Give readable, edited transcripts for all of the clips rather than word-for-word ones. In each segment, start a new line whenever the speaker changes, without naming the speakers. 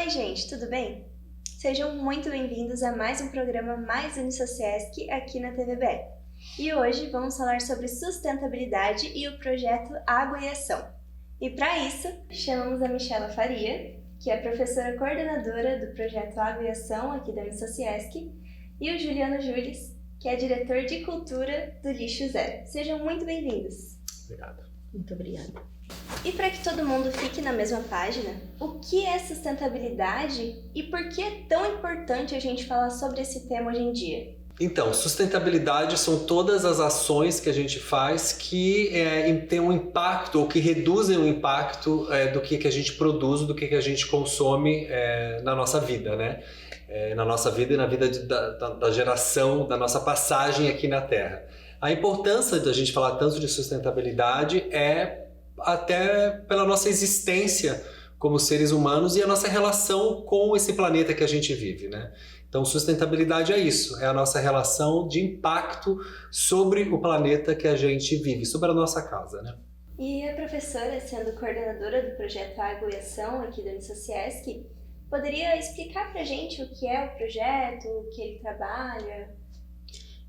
Oi, gente, tudo bem? Sejam muito bem-vindos a mais um programa Mais Unisociesc aqui na TVBE. E hoje vamos falar sobre sustentabilidade e o projeto Água e Ação. E para isso, chamamos a Michela Faria, que é professora coordenadora do projeto Água e Ação aqui da Unisociesc, e o Juliano Jules, que é diretor de cultura do Lixo Zero. Sejam muito bem-vindos.
Obrigado.
Muito obrigada.
E para que todo mundo fique na mesma página, o que é sustentabilidade e por que é tão importante a gente falar sobre esse tema hoje em dia?
Então, sustentabilidade são todas as ações que a gente faz que têm um impacto ou que reduzem o impacto do que a gente produz, do que a gente consome na nossa vida, né? Na nossa vida e na vida da geração, da nossa passagem aqui na Terra. A importância da gente falar tanto de sustentabilidade é até pela nossa existência como seres humanos e a nossa relação com esse planeta que a gente vive, né? Então, sustentabilidade é isso, é a nossa relação de impacto sobre o planeta que a gente vive, sobre a nossa casa, né?
E a professora, sendo coordenadora do projeto Água e Ação aqui da Unisociesc, poderia explicar pra gente o que é o projeto, o que ele trabalha?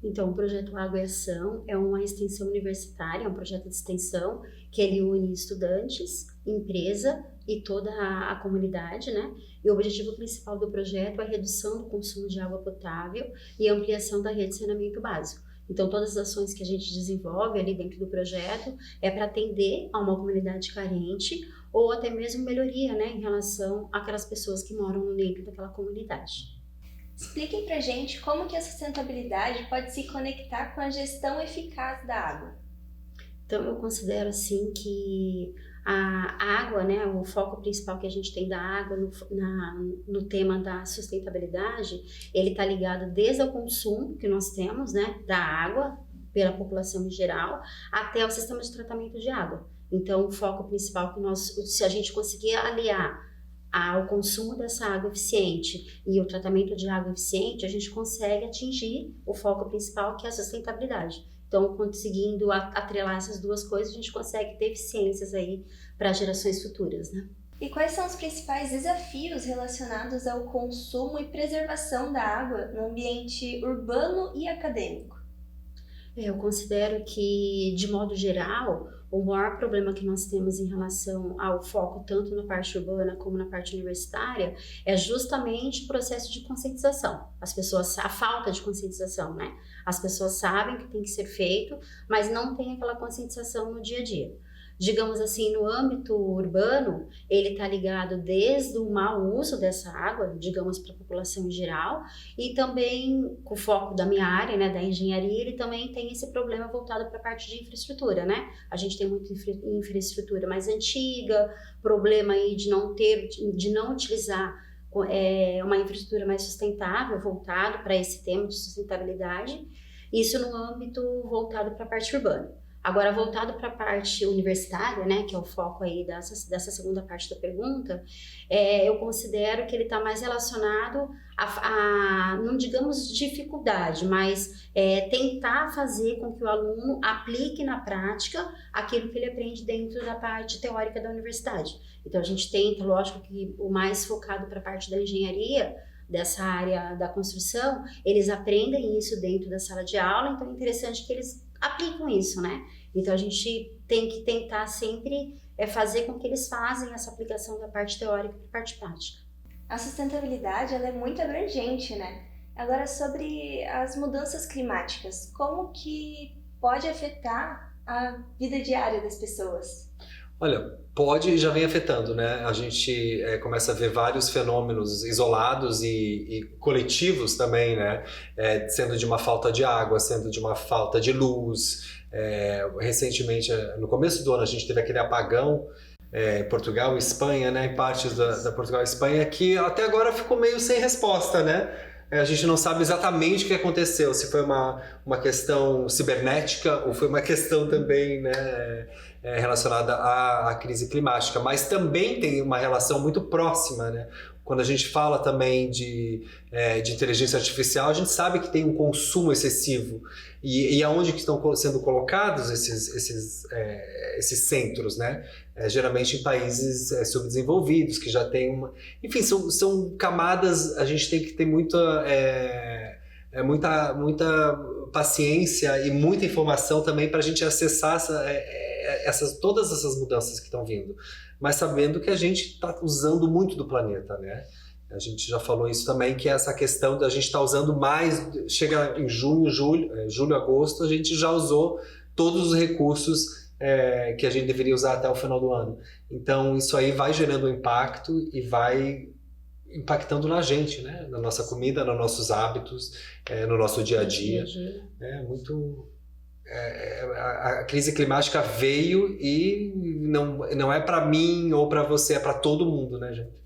Então, o projeto Água e Ação é uma extensão universitária, é um projeto de extensão que ele une estudantes, empresa e toda a comunidade, né? E o objetivo principal do projeto é a redução do consumo de água potável e a ampliação da rede de saneamento básico. Então, todas as ações que a gente desenvolve ali dentro do projeto é para atender a uma comunidade carente ou até mesmo melhoria, né, em relação àquelas pessoas que moram dentro daquela comunidade.
Expliquem pra gente como que a sustentabilidade pode se conectar com a gestão eficaz da água.
Então, eu considero assim que a água, né, o foco principal que a gente tem da água no tema da sustentabilidade, ele está ligado desde o consumo que nós temos, né, da água pela população em geral, até o sistema de tratamento de água. Então, o foco principal que se a gente conseguir aliar ao consumo dessa água eficiente e o tratamento de água eficiente, a gente consegue atingir o foco principal, que é a sustentabilidade. Então, conseguindo atrelar essas duas coisas, a gente consegue ter eficiências aí para gerações futuras, né?
E quais são os principais desafios relacionados ao consumo e preservação da água no ambiente urbano e acadêmico?
Eu considero que, de modo geral, o maior problema que nós temos em relação ao foco tanto na parte urbana como na parte universitária é justamente o processo de conscientização. A falta de conscientização, né? As pessoas sabem que tem que ser feito, mas não tem aquela conscientização no dia a dia. Digamos assim, no âmbito urbano, ele está ligado desde o mau uso dessa água, digamos, para a população em geral, e também, com o foco da minha área, né, da engenharia, ele também tem esse problema voltado para a parte de infraestrutura, né? A gente tem muita infraestrutura mais antiga, problema aí de não utilizar uma infraestrutura mais sustentável, voltado para esse tema de sustentabilidade, isso no âmbito voltado para a parte urbana. Agora, voltado para a parte universitária, né, que é o foco aí dessa segunda parte da pergunta, eu considero que ele está mais relacionado não digamos dificuldade, mas tentar fazer com que o aluno aplique na prática aquilo que ele aprende dentro da parte teórica da universidade. Então, a gente tenta, lógico que o mais focado para a parte da engenharia, dessa área da construção, eles aprendem isso dentro da sala de aula, então é interessante que eles aplicam isso, né? Então a gente tem que tentar sempre fazer com que eles façam essa aplicação da parte teórica para a parte prática.
A sustentabilidade ela é muito abrangente, né? Agora, sobre as mudanças climáticas, como que pode afetar a vida diária das pessoas?
Olha, pode e já vem afetando, né? A gente começa a ver vários fenômenos isolados e coletivos também, né? Sendo de uma falta de água, sendo de uma falta de luz. Recentemente, no começo do ano, a gente teve aquele apagão Portugal e Espanha, né? Em partes da Portugal e Espanha, que até agora ficou meio sem resposta, né? A gente não sabe exatamente o que aconteceu, se foi uma questão cibernética ou foi uma questão também, né, relacionada à crise climática, mas também tem uma relação muito próxima, né? Quando a gente fala também de inteligência artificial, a gente sabe que tem um consumo excessivo. E aonde que estão sendo colocados esses centros, né? Geralmente em países subdesenvolvidos, que já tem uma... Enfim, são camadas, a gente tem que ter muita paciência e muita informação também para a gente acessar todas essas mudanças que estão vindo. Mas sabendo que a gente está usando muito do planeta, né? A gente já falou isso também, que é essa questão da gente estar usando mais, chega em julho, agosto, a gente já usou todos os recursos que a gente deveria usar até o final do ano. Então isso aí vai gerando um impacto e vai impactando na gente, né? Na nossa comida, nos nossos hábitos, no nosso dia a dia. A crise climática veio e não é para mim ou para você, é para todo mundo, né, gente?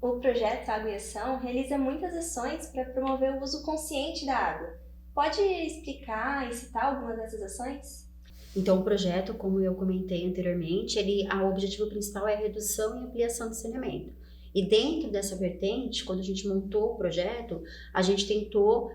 O projeto Água e Ação realiza muitas ações para promover o uso consciente da água. Pode explicar e citar algumas dessas ações?
Então, o projeto, como eu comentei anteriormente, o objetivo principal é a redução e ampliação do saneamento. E dentro dessa vertente, quando a gente montou o projeto, a gente tentou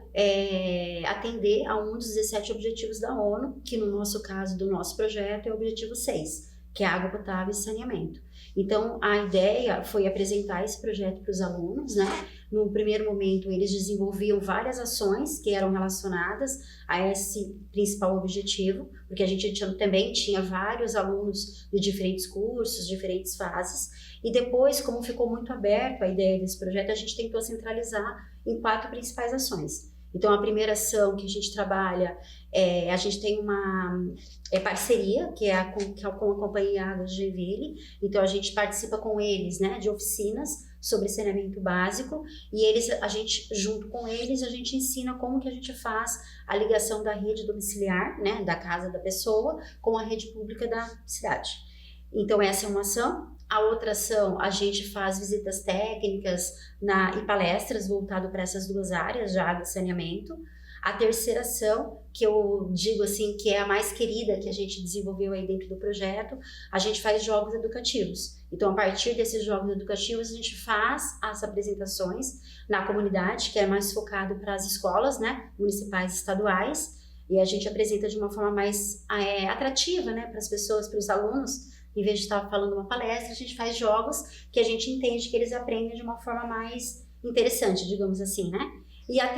atender a um dos 17 objetivos da ONU, que no nosso caso, do nosso projeto, é o objetivo 6, que é água potável e saneamento. Então, a ideia foi apresentar esse projeto para os alunos, né? No primeiro momento, eles desenvolviam várias ações que eram relacionadas a esse principal objetivo, porque a gente também tinha vários alunos de diferentes cursos, diferentes fases, e depois, como ficou muito aberto a ideia desse projeto, a gente tentou centralizar em 4 principais ações. Então, a primeira ação que a gente trabalha, a gente tem uma parceria, que é com a Companhia Águas de Joinville. Então, a gente participa com eles, né, de oficinas sobre saneamento básico, e junto com eles, a gente ensina como que a gente faz a ligação da rede domiciliar, né, da casa da pessoa, com a rede pública da cidade. Então, essa é uma ação. A outra ação, a gente faz visitas técnicas e palestras voltado para essas 2 áreas, de água e saneamento. A terceira ação, que eu digo assim, que é a mais querida que a gente desenvolveu aí dentro do projeto, a gente faz jogos educativos. Então, a partir desses jogos educativos, a gente faz as apresentações na comunidade, que é mais focado para as escolas, né, municipais e estaduais, e a gente apresenta de uma forma mais atrativa, né, para as pessoas, para os alunos. Em vez de estar falando uma palestra, a gente faz jogos que a gente entende que eles aprendem de uma forma mais interessante, digamos assim, né? E a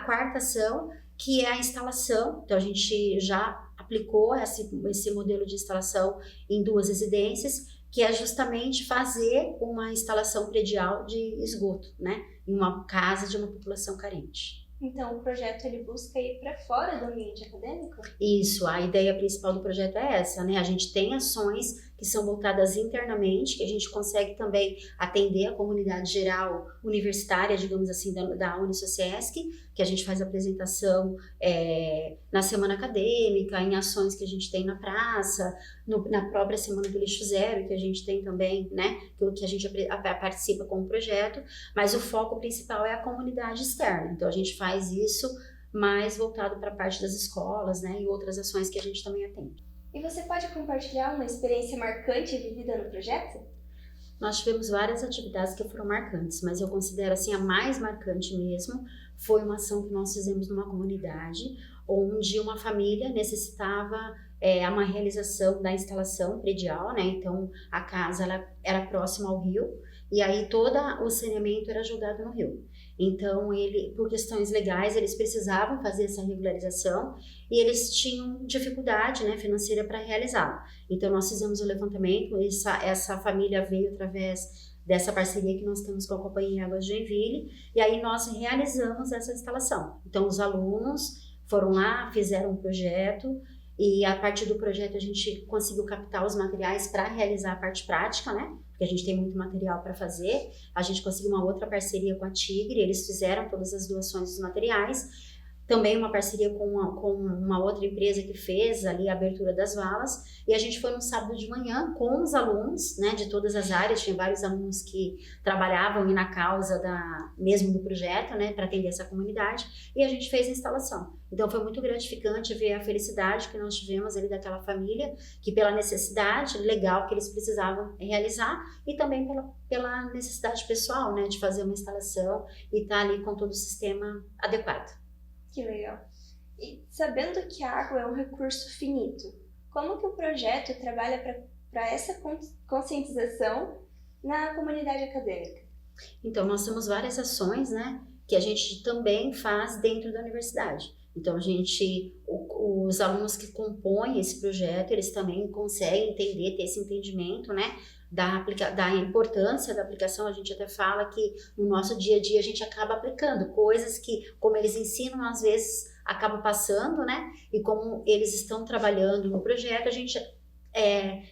quarta ação, que é a instalação. Então, a gente já aplicou esse modelo de instalação em 2 residências, que é justamente fazer uma instalação predial de esgoto, né? Em uma casa de uma população carente.
Então, o projeto ele busca ir para fora do ambiente acadêmico?
Isso, a ideia principal do projeto é essa, né? A gente tem ações que são voltadas internamente, que a gente consegue também atender a comunidade geral universitária, digamos assim, da Unisociesc, que a gente faz apresentação na semana acadêmica, em ações que a gente tem na praça, na própria Semana do Lixo Zero, que a gente tem também, né? Que a gente participa com o projeto, mas o foco principal é a comunidade externa. Então, a gente faz isso mais voltado para a parte das escolas, né? E outras ações que a gente também atende.
E você pode compartilhar uma experiência marcante vivida no projeto?
Nós tivemos várias atividades que foram marcantes, mas eu considero assim a mais marcante mesmo foi uma ação que nós fizemos numa comunidade onde uma família necessitava uma realização da instalação predial, né? Então a casa ela era próxima ao rio e aí todo o saneamento era jogado no rio. Então, por questões legais, eles precisavam fazer essa regularização e eles tinham dificuldade, né, financeira para realizar. Então, nós fizemos o levantamento, essa família veio através dessa parceria que nós temos com a Companhia Águas de Joinville, e aí nós realizamos essa instalação. Então, os alunos foram lá, fizeram um projeto, e a partir do projeto a gente conseguiu captar os materiais para realizar a parte prática, né? Porque a gente tem muito material para fazer. A gente conseguiu uma outra parceria com a Tigre, eles fizeram todas as doações dos materiais. também uma parceria com uma outra empresa que fez ali a abertura das valas, e a gente foi no sábado de manhã com os alunos, né, de todas as áreas, tinha vários alunos que trabalhavam ali na causa mesmo do projeto, né, para atender essa comunidade, e a gente fez a instalação. Então foi muito gratificante ver a felicidade que nós tivemos ali daquela família, que pela necessidade legal que eles precisavam realizar, e também pela necessidade pessoal, né, de fazer uma instalação e estar ali com todo o sistema adequado.
Que legal. E sabendo que a água é um recurso finito, como que o projeto trabalha para essa conscientização na comunidade acadêmica?
Então, nós temos várias ações, né, que a gente também faz dentro da universidade. Então, os alunos que compõem esse projeto, eles também conseguem entender, ter esse entendimento, né, da importância da aplicação. A gente até fala que no nosso dia a dia a gente acaba aplicando coisas que, como eles ensinam, às vezes acaba passando, né, e como eles estão trabalhando no projeto, a gente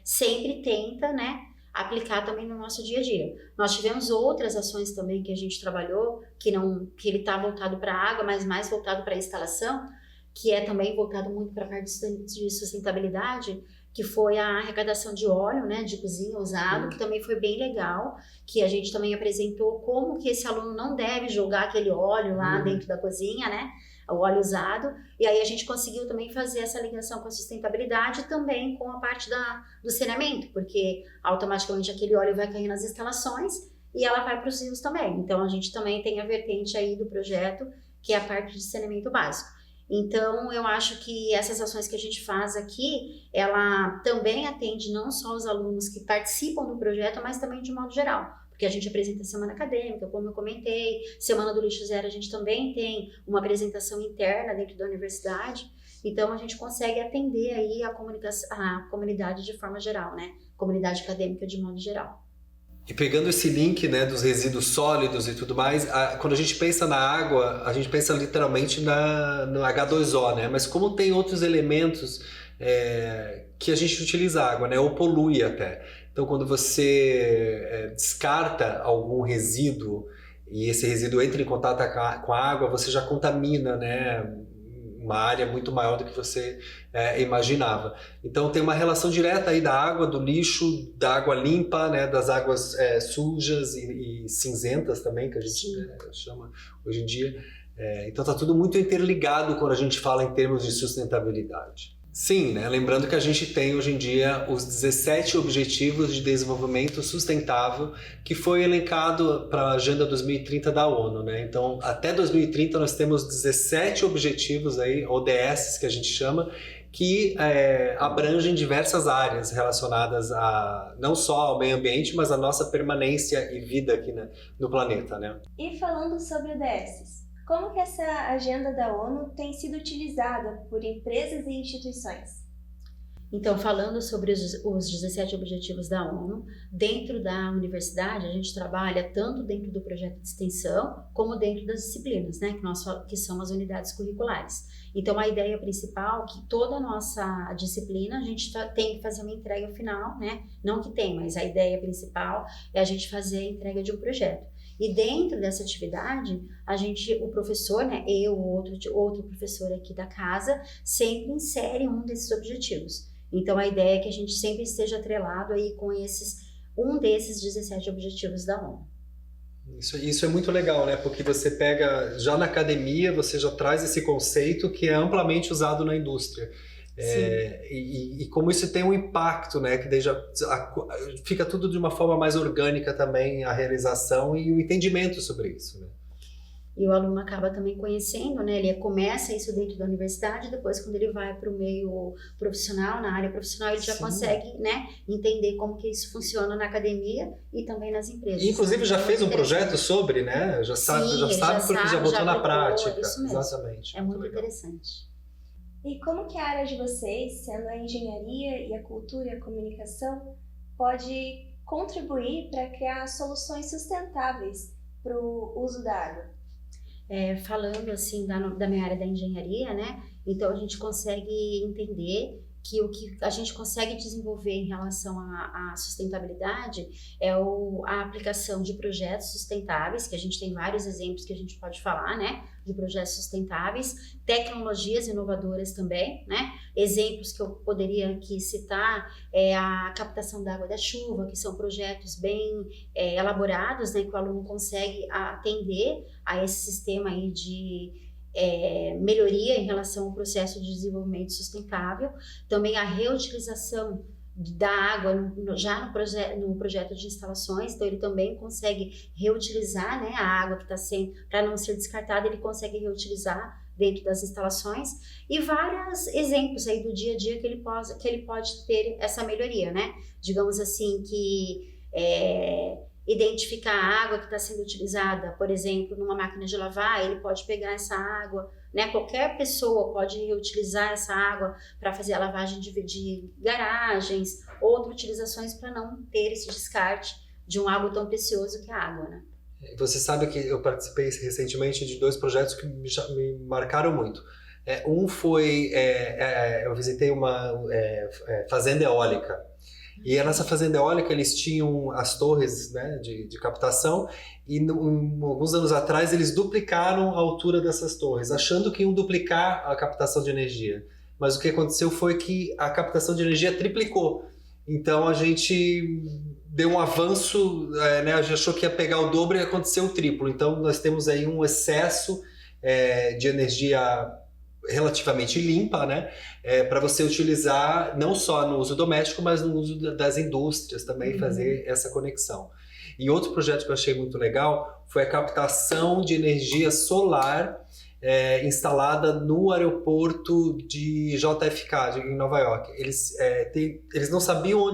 sempre tenta, né, aplicar também no nosso dia a dia. Nós tivemos outras ações também que a gente trabalhou, que ele está voltado para a água, mas mais voltado para a instalação, que é também voltado muito para a parte de sustentabilidade, que foi a arrecadação de óleo, né, de cozinha usado, que também foi bem legal, que a gente também apresentou como que esse aluno não deve jogar aquele óleo lá dentro da cozinha, né, o óleo usado, e aí a gente conseguiu também fazer essa ligação com a sustentabilidade e também com a parte do saneamento, porque automaticamente aquele óleo vai cair nas instalações e ela vai para os rios também. Então a gente também tem a vertente aí do projeto, que é a parte de saneamento básico. Então eu acho que essas ações que a gente faz aqui, ela também atende não só os alunos que participam do projeto, mas também de modo geral. Porque a gente apresenta a semana acadêmica, como eu comentei, Semana do Lixo Zero a gente também tem uma apresentação interna dentro da universidade, então a gente consegue atender aí a comunidade de forma geral, né? Comunidade acadêmica de modo geral.
E pegando esse link, né, dos resíduos sólidos e tudo mais, quando a gente pensa na água, a gente pensa literalmente no H2O, né? Mas como tem outros elementos que a gente utiliza a água, né? Ou polui até. Então, quando você descarta algum resíduo e esse resíduo entra em contato com a água, você já contamina, né, uma área muito maior do que você imaginava. Então, tem uma relação direta aí da água, do lixo, da água limpa, né, das águas sujas e cinzentas também, que a gente chama hoje em dia. Então, está tudo muito interligado quando a gente fala em termos de sustentabilidade. Sim, né? Lembrando que a gente tem hoje em dia os 17 Objetivos de Desenvolvimento Sustentável, que foi elencado para a Agenda 2030 da ONU, né? Então, até 2030 nós temos 17 objetivos aí, ODS que a gente chama, que abrangem diversas áreas relacionadas não só ao meio ambiente, mas à nossa permanência e vida aqui no planeta, né?
E falando sobre ODSs, como que essa agenda da ONU tem sido utilizada por empresas e instituições?
Então, falando sobre os 17 Objetivos da ONU, dentro da universidade a gente trabalha tanto dentro do projeto de extensão, como dentro das disciplinas, né, que são as unidades curriculares. Então, a ideia principal é que toda a nossa disciplina a gente tem que fazer uma entrega final, né, não que tem, mas a ideia principal é a gente fazer a entrega de um projeto. E dentro dessa atividade, o professor, né, outro professor aqui da casa, sempre insere um desses objetivos. Então, a ideia é que a gente sempre esteja atrelado aí com um desses 17 objetivos da ONU.
Isso é muito legal, né? Porque você pega, já na academia, você já traz esse conceito que é amplamente usado na indústria. E como isso tem um impacto, né? Que daí fica tudo de uma forma mais orgânica também, a realização e o entendimento sobre isso, né?
E o aluno acaba também conhecendo, né? Ele começa isso dentro da universidade, depois quando ele vai para o meio profissional, na área profissional, ele já consegue, né, entender como que isso funciona na academia e também nas empresas.
E, inclusive já fez um projeto sobre, né? Já sabe porque já botou na prática.
Isso mesmo.
Exatamente.
É muito interessante.
E como que a área de vocês, sendo a engenharia e a cultura e a comunicação, pode contribuir para criar soluções sustentáveis para o uso da água?
Falando assim da minha área da engenharia, né? Então a gente consegue entender que o que a gente consegue desenvolver em relação à sustentabilidade é a aplicação de projetos sustentáveis, que a gente tem vários exemplos que a gente pode falar, né, de projetos sustentáveis, tecnologias inovadoras também, né, exemplos que eu poderia aqui citar é a captação da água da chuva, que são projetos bem elaborados, né, que o aluno consegue atender a esse sistema aí de melhoria em relação ao processo de desenvolvimento sustentável, também a reutilização da água já no projeto de instalações, então ele também consegue reutilizar, né, a água que está sendo, para não ser descartada, ele consegue reutilizar dentro das instalações, e vários exemplos aí do dia a dia que ele pode ter essa melhoria, né, digamos assim, que identificar a água que está sendo utilizada, por exemplo, numa máquina de lavar, ele pode pegar essa água, né? Qualquer pessoa pode reutilizar essa água para fazer a lavagem de garagens, outras utilizações para não ter esse descarte de um algo tão precioso que é a água, né?
Você sabe que eu participei recentemente de 2 projetos que me marcaram muito. Um foi, eu visitei uma fazenda eólica. E nessa fazenda eólica eles tinham as torres, né, de captação, e alguns anos atrás eles duplicaram a altura dessas torres, achando que iam duplicar a captação de energia. Mas o que aconteceu foi que a captação de energia triplicou. Então a gente deu um avanço, né, a gente achou que ia pegar o dobro e aconteceu o triplo. Então nós temos aí um excesso de energia relativamente limpa, né, para você utilizar não só no uso doméstico, mas no uso das indústrias também, fazer essa conexão. E outro projeto que eu achei muito legal foi a captação de energia solar instalada no aeroporto de JFK, em Nova York. Eles não sabiam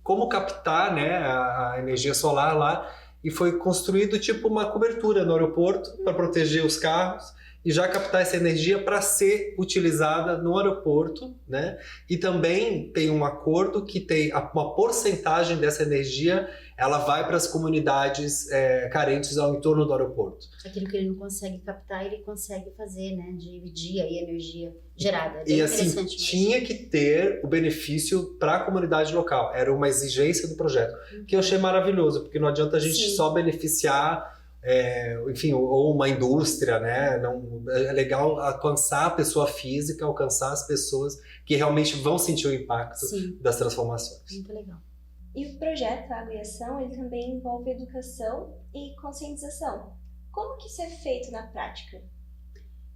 como captar, né, a energia solar lá, e foi construído tipo uma cobertura no aeroporto para proteger os carros e já captar essa energia para ser utilizada no aeroporto, né? E também tem um acordo que tem uma porcentagem dessa energia, ela vai para as comunidades carentes ao entorno do aeroporto.
Aquilo que ele não consegue captar, ele consegue fazer, né? Dividir aí a energia gerada. É
e assim, tinha que ter o benefício para a comunidade local. Era uma exigência do projeto, que eu achei maravilhoso, porque não adianta a gente só beneficiar enfim, ou uma indústria, né? Não, é legal alcançar a pessoa física, alcançar as pessoas que realmente vão sentir o impacto das transformações.
Muito legal.
E o projeto Água e Ação, ele também envolve educação e conscientização. Como que isso é feito na prática?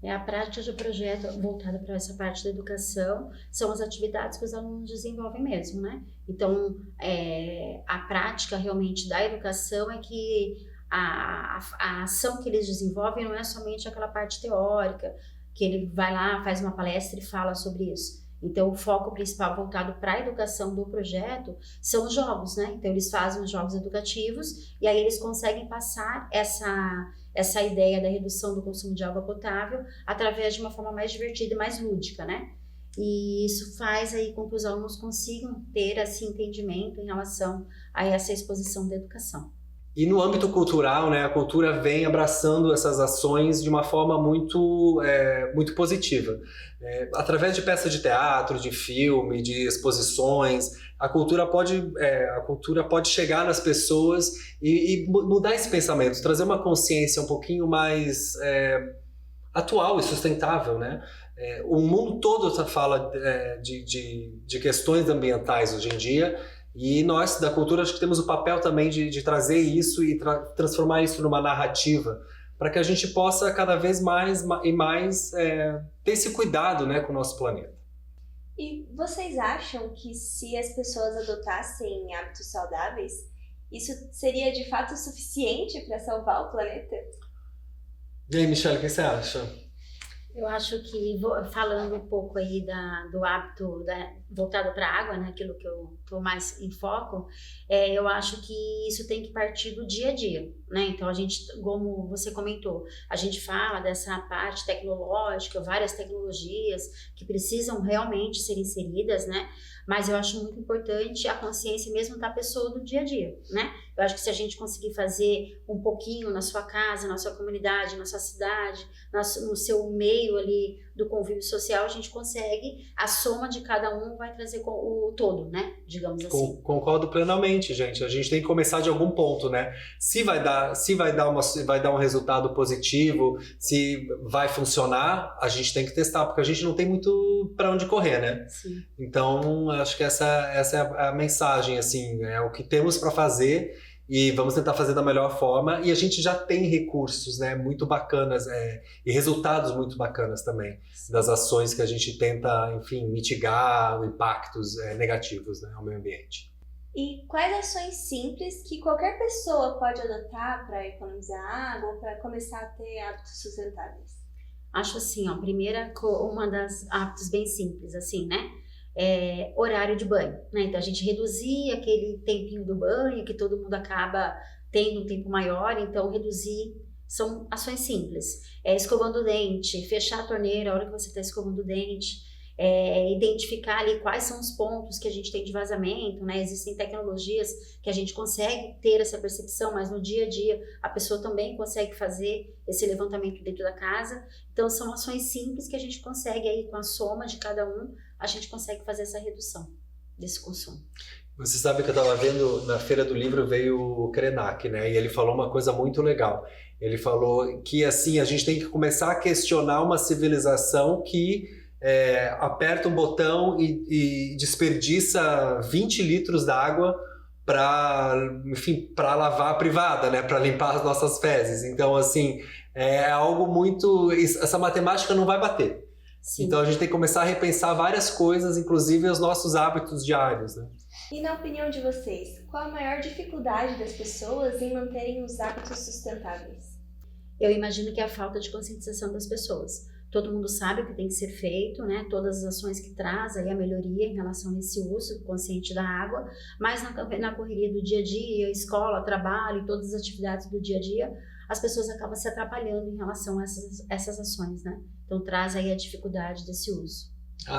A prática do projeto voltada para essa parte da educação são as atividades que os alunos desenvolvem mesmo, né? Então, a prática realmente da educação é que a ação que eles desenvolvem não é somente aquela parte teórica, que ele vai lá, faz uma palestra e fala sobre isso. Então, o foco principal voltado para a educação do projeto são os jogos, né? Então, eles fazem os jogos educativos e aí eles conseguem passar essa ideia da redução do consumo de água potável através de uma forma mais divertida e mais lúdica, né? E isso faz aí com que os alunos consigam ter esse entendimento em relação a essa exposição da educação.
E no âmbito cultural, né, a cultura vem abraçando essas ações de uma forma muito positiva. Através de peças de teatro, de filme, de exposições, a cultura pode chegar nas pessoas e mudar esse pensamento, trazer uma consciência um pouquinho mais atual e sustentável, né? O mundo todo fala de questões ambientais hoje em dia. E nós, da cultura, acho que temos o papel também de trazer isso e transformar isso numa narrativa, para que a gente possa cada vez mais e mais ter esse cuidado, né, com o nosso planeta.
E vocês acham que se as pessoas adotassem hábitos saudáveis, isso seria de fato suficiente para salvar o planeta?
E aí, Michelle, o que você acha?
Eu acho que, falando um pouco aí do hábito voltado para a água, né, aquilo que eu estou mais em foco, eu acho que isso tem que partir do dia a dia, né? Então a gente, como você comentou, a gente fala dessa parte tecnológica, várias tecnologias que precisam realmente ser inseridas, né? Mas eu acho muito importante a consciência mesmo da pessoa do dia a dia, né? Eu acho que se a gente conseguir fazer um pouquinho na sua casa, na sua comunidade, na sua cidade, no seu meio ali do convívio social, a gente consegue, a soma de cada um vai trazer o todo, né? Digamos assim.
Concordo plenamente, gente. A gente tem que começar de algum ponto, né? Se vai dar um resultado positivo, se vai funcionar, a gente tem que testar, porque a gente não tem muito para onde correr, né?
Sim.
Então, acho que essa é a mensagem, assim, é o que temos para fazer e vamos tentar fazer da melhor forma. E a gente já tem recursos, né, muito bacanas e resultados muito bacanas também das ações que a gente tenta, enfim, mitigar impactos negativos, né, ao meio ambiente.
E quais ações simples que qualquer pessoa pode adotar para economizar água ou para começar a ter hábitos sustentáveis?
Acho assim, ó, uma das hábitos bem simples, assim, né? Horário de banho, né? Então a gente reduzir aquele tempinho do banho que todo mundo acaba tendo um tempo maior, então reduzir são ações simples. Escovando o dente, fechar a torneira a hora que você está escovando o dente, identificar ali quais são os pontos que a gente tem de vazamento, né? Existem tecnologias que a gente consegue ter essa percepção, mas no dia a dia a pessoa também consegue fazer esse levantamento dentro da casa. Então são ações simples que a gente consegue aí com a soma de cada um, a gente consegue fazer essa redução desse consumo.
Você sabe que eu estava vendo, na Feira do Livro veio o Krenak, né? E ele falou uma coisa muito legal. Ele falou que, assim, a gente tem que começar a questionar uma civilização que aperta um botão e desperdiça 20 litros d'água para lavar a privada, né? Para limpar as nossas fezes. Então, assim, é algo muito... Essa matemática não vai bater. Sim. Então a gente tem que começar a repensar várias coisas, inclusive os nossos hábitos diários, né?
E na opinião de vocês, qual a maior dificuldade das pessoas em manterem os hábitos sustentáveis?
Eu imagino que é a falta de conscientização das pessoas. Todo mundo sabe o que tem que ser feito, né? Todas as ações que traz aí a melhoria em relação a esse uso consciente da água, mas na correria do dia a dia, escola, trabalho, todas as atividades do dia a dia, as pessoas acabam se atrapalhando em relação a essas ações, né? Então traz aí a dificuldade desse uso.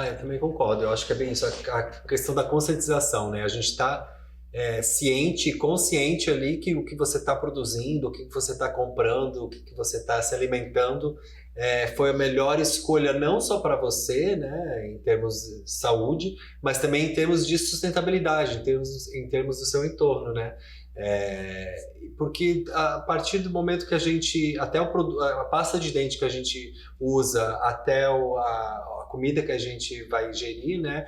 Eu também concordo. Eu acho que é bem isso, a questão da conscientização, né? A gente está ciente e consciente ali que o que você está produzindo, o que você está comprando, o que você está se alimentando foi a melhor escolha não só para você, né, em termos de saúde, mas também em termos de sustentabilidade, em termos do seu entorno, né? Porque a partir do momento que a gente, até a pasta de dente que a gente usa, até a comida que a gente vai ingerir, né,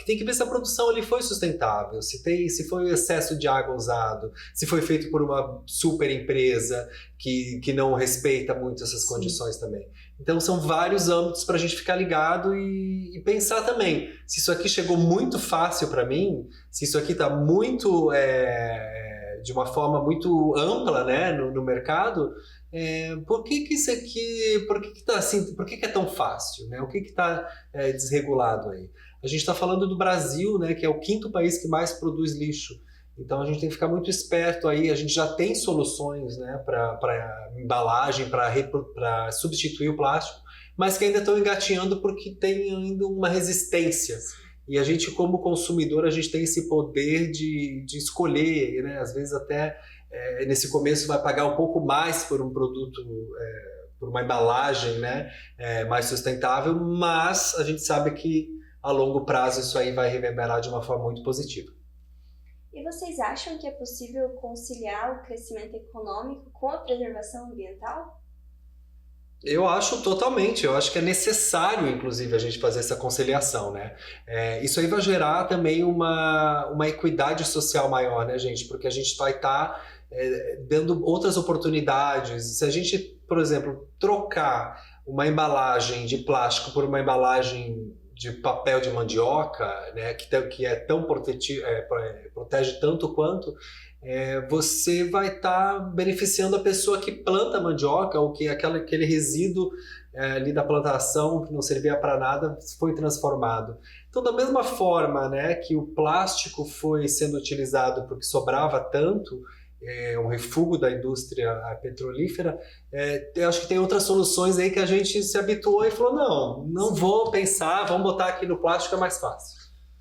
tem que ver se a produção ali foi sustentável, se foi o excesso de água usado, se foi feito por uma super empresa que não respeita muito essas condições também. Então são vários âmbitos para a gente ficar ligado e pensar também, se isso aqui chegou muito fácil para mim, se isso aqui está muito de uma forma muito ampla, né, no mercado, por que isso aqui, por que tá assim, por que é tão fácil, né? O que está desregulado aí? A gente está falando do Brasil, né, que é o 5º país que mais produz lixo. Então a gente tem que ficar muito esperto aí. A gente já tem soluções, né, para embalagem, para substituir o plástico, mas que ainda estão engatinhando porque tem ainda uma resistência. E a gente, como consumidor, a gente tem esse poder de escolher, né? Às vezes até nesse começo vai pagar um pouco mais por um produto, por uma embalagem, né, mais sustentável, mas a gente sabe que a longo prazo isso aí vai reverberar de uma forma muito positiva.
E vocês acham que é possível conciliar o crescimento econômico com a preservação ambiental?
Eu acho totalmente, eu acho que é necessário, inclusive, a gente fazer essa conciliação, né? Isso aí vai gerar também uma equidade social maior, né, gente? Porque a gente vai estar dando outras oportunidades. Se a gente, por exemplo, trocar uma embalagem de plástico por uma embalagem de papel de mandioca, né, que é tão protege tanto quanto, você vai estar beneficiando a pessoa que planta mandioca, ou que aquele resíduo ali da plantação que não servia para nada foi transformado. Então, da mesma forma, né, que o plástico foi sendo utilizado porque sobrava tanto, um refúgio da indústria petrolífera, eu acho que tem outras soluções aí que a gente se habituou e falou, não vou pensar, vamos botar aqui no plástico, é mais fácil.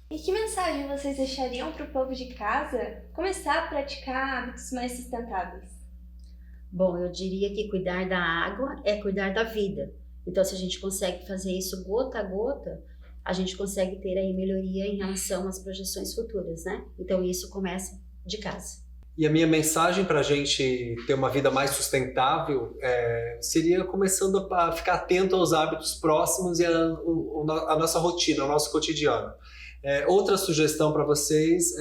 E que mensagem vocês deixariam para o povo de casa começar a praticar hábitos mais sustentáveis?
Bom, eu diria que cuidar da água é cuidar da vida. Então, se a gente consegue fazer isso gota a gota, a gente consegue ter aí melhoria em relação às projeções futuras, né? Então, isso começa de casa.
E a minha mensagem para a gente ter uma vida mais sustentável seria começando a ficar atento aos hábitos próximos e a nossa rotina, ao nosso cotidiano. Outra sugestão para vocês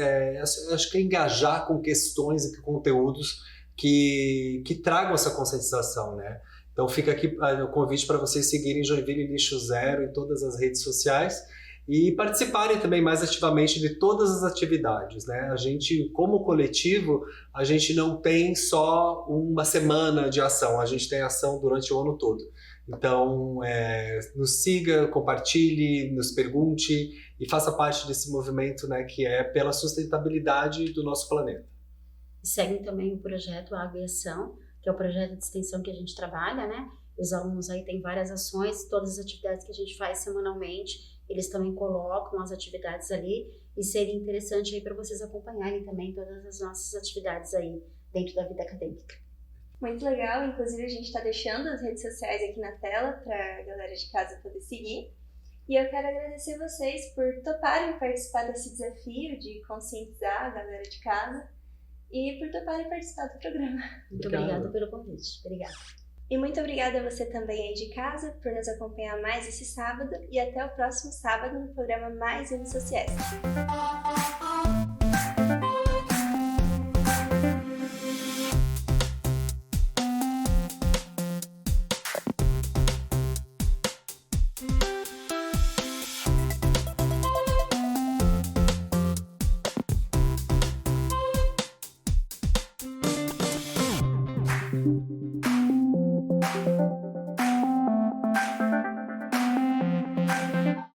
acho que é engajar com questões e conteúdos que tragam essa conscientização, né? Então fica aqui o convite para vocês seguirem Joinville Lixo Zero em todas as redes sociais e participarem também mais ativamente de todas as atividades, né? A gente, como coletivo, a gente não tem só uma semana de ação, a gente tem ação durante o ano todo. Então, nos siga, compartilhe, nos pergunte e faça parte desse movimento, né, que é pela sustentabilidade do nosso planeta.
Seguem também o projeto Água e Ação, que é o projeto de extensão que a gente trabalha, né? Os alunos aí têm várias ações, todas as atividades que a gente faz semanalmente, eles também colocam as atividades ali e seria interessante aí para vocês acompanharem também todas as nossas atividades aí dentro da vida acadêmica.
Muito legal, inclusive a gente está deixando as redes sociais aqui na tela para a galera de casa poder seguir. E eu quero agradecer vocês por toparem participar desse desafio de conscientizar a galera de casa e por toparem participar do programa.
Muito obrigada pelo convite. Obrigada.
E muito obrigada a você também aí de casa por nos acompanhar mais esse sábado e até o próximo sábado no programa Mais Unisociesc.